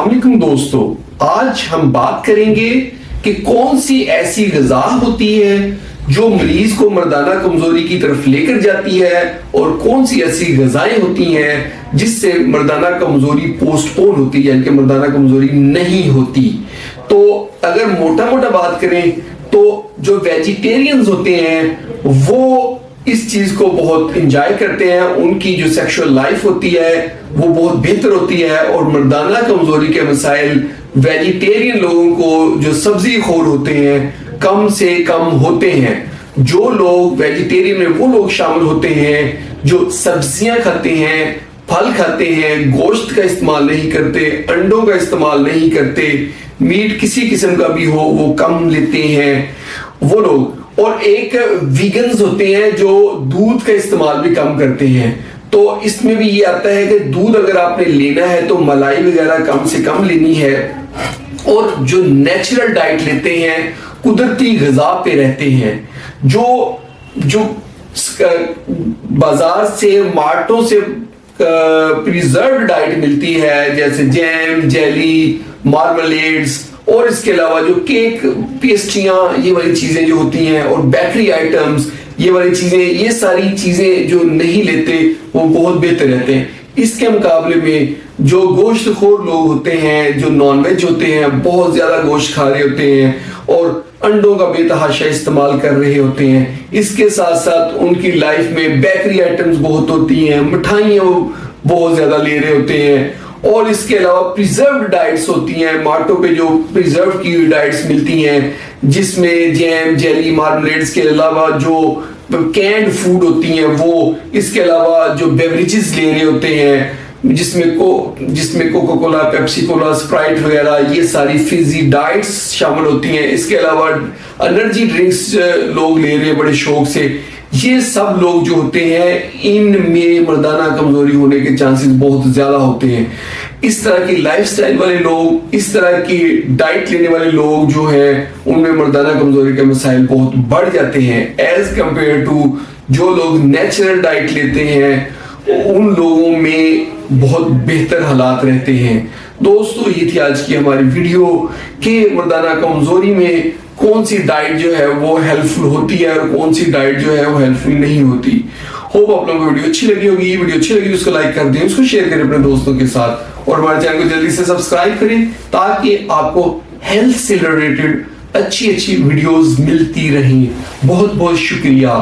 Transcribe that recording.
السلام علیکم دوستو، آج ہم بات کریں گے کہ کون سی ایسی غذا ہوتی ہے جو مریض کو مردانہ کمزوری کی طرف لے کر جاتی ہے اور کون سی ایسی غذائیں ہوتی ہیں جس سے مردانہ کمزوری پوسٹ پون ہوتی ہے، یعنی کہ مردانہ کمزوری نہیں ہوتی۔ تو اگر موٹا موٹا بات کریں تو جو ویجیٹیرینز ہوتے ہیں وہ اس چیز کو بہت انجوائے کرتے ہیں، ان کی جو سیکشول لائف ہوتی ہے وہ بہت بہتر ہوتی ہے، اور مردانہ کمزوری کے مسائل ویجیٹیرین لوگوں کو جو سبزی خور ہوتے ہیں کم سے کم ہوتے ہیں۔ جو لوگ ویجیٹیرین میں وہ لوگ شامل ہوتے ہیں جو سبزیاں کھاتے ہیں، پھل کھاتے ہیں، گوشت کا استعمال نہیں کرتے، انڈوں کا استعمال نہیں کرتے، میٹ کسی قسم کا بھی ہو وہ کم لیتے ہیں وہ لوگ، اور ایک ویگنز ہوتے ہیں جو دودھ کا استعمال بھی کم کرتے ہیں۔ تو اس میں بھی یہ آتا ہے کہ دودھ اگر آپ نے لینا ہے تو ملائی وغیرہ کم سے کم لینی ہے، اور جو نیچرل ڈائٹ لیتے ہیں، قدرتی غذا پہ رہتے ہیں، جو بازار سے مارٹوں سے پریزروڈ ڈائٹ ملتی ہے، جیسے جیم، جیلی، مارملیڈز، اور اس کے علاوہ جو کیک، پیسٹریاں، یہ والی چیزیں جو ہوتی ہیں، اور بیکری آئٹمز، یہ والی چیزیں، یہ ساری چیزیں جو نہیں لیتے وہ بہت بہتر رہتے ہیں۔ اس کے مقابلے میں جو گوشت خور لوگ ہوتے ہیں، جو نان ویج ہوتے ہیں، بہت زیادہ گوشت کھا رہے ہوتے ہیں اور انڈوں کا بے تحاشا استعمال کر رہے ہوتے ہیں، اس کے ساتھ ساتھ ان کی لائف میں بیکری آئٹمز بہت ہوتی ہیں، مٹھائیاں بہت زیادہ لے رہے ہوتے ہیں، اور اس کے علاوہ پریزروڈ ڈائٹس ہوتی ہیں، مارٹوں پہ جو پریزرو کی ہوئی ڈائٹس ملتی ہیں جس میں جیم، جیلی، مارملیڈز کے علاوہ جو کینڈ فوڈ ہوتی ہیں وہ، اس کے علاوہ جو بیوریجز لے رہے ہوتے ہیں جس میں کوکا کولا، پیپسی کولا، اسپرائٹ وغیرہ، یہ ساری فیزی ڈائٹس شامل ہوتی ہیں۔ اس کے علاوہ انرجی ڈرنکس لوگ لے رہے ہیں بڑے شوق سے، یہ سب لوگ جو ہوتے ہیں ان میں مردانہ کمزوری ہونے کے چانسز بہت زیادہ ہوتے ہیں۔ اس طرح کی لائف سٹائل والے لوگ، اس طرح کی ڈائٹ لینے والے لوگ جو ہیں ان میں مردانہ کمزوری کے مسائل بہت بڑھ جاتے ہیں ایز کمپیئر ٹو جو لوگ نیچرل ڈائٹ لیتے ہیں، ان لوگوں میں بہت بہتر حالات رہتے ہیں۔ دوستو، یہ تھی آج کی ہماری ویڈیو کہ مردانہ کمزوری میں کون سی ڈائٹ جو ہے وہ ہیلپ فل ہوتی ہے اور کون سی ڈائٹ جو ہے وہ ہیلپ فل نہیں ہوتی۔ ہوپ آپ لوگوں کو ویڈیو اچھی لگی ہوگی۔ ویڈیو اچھی لگی تو اس کو لائک کر دیں، اس کو شیئر کریں اپنے دوستوں کے ساتھ، اور ہمارے چینل کو جلدی سے سبسکرائب کریں تاکہ آپ کو ہیلتھ سے ریلیٹڈ اچھی ویڈیوز ملتی رہیں۔ بہت بہت شکریہ۔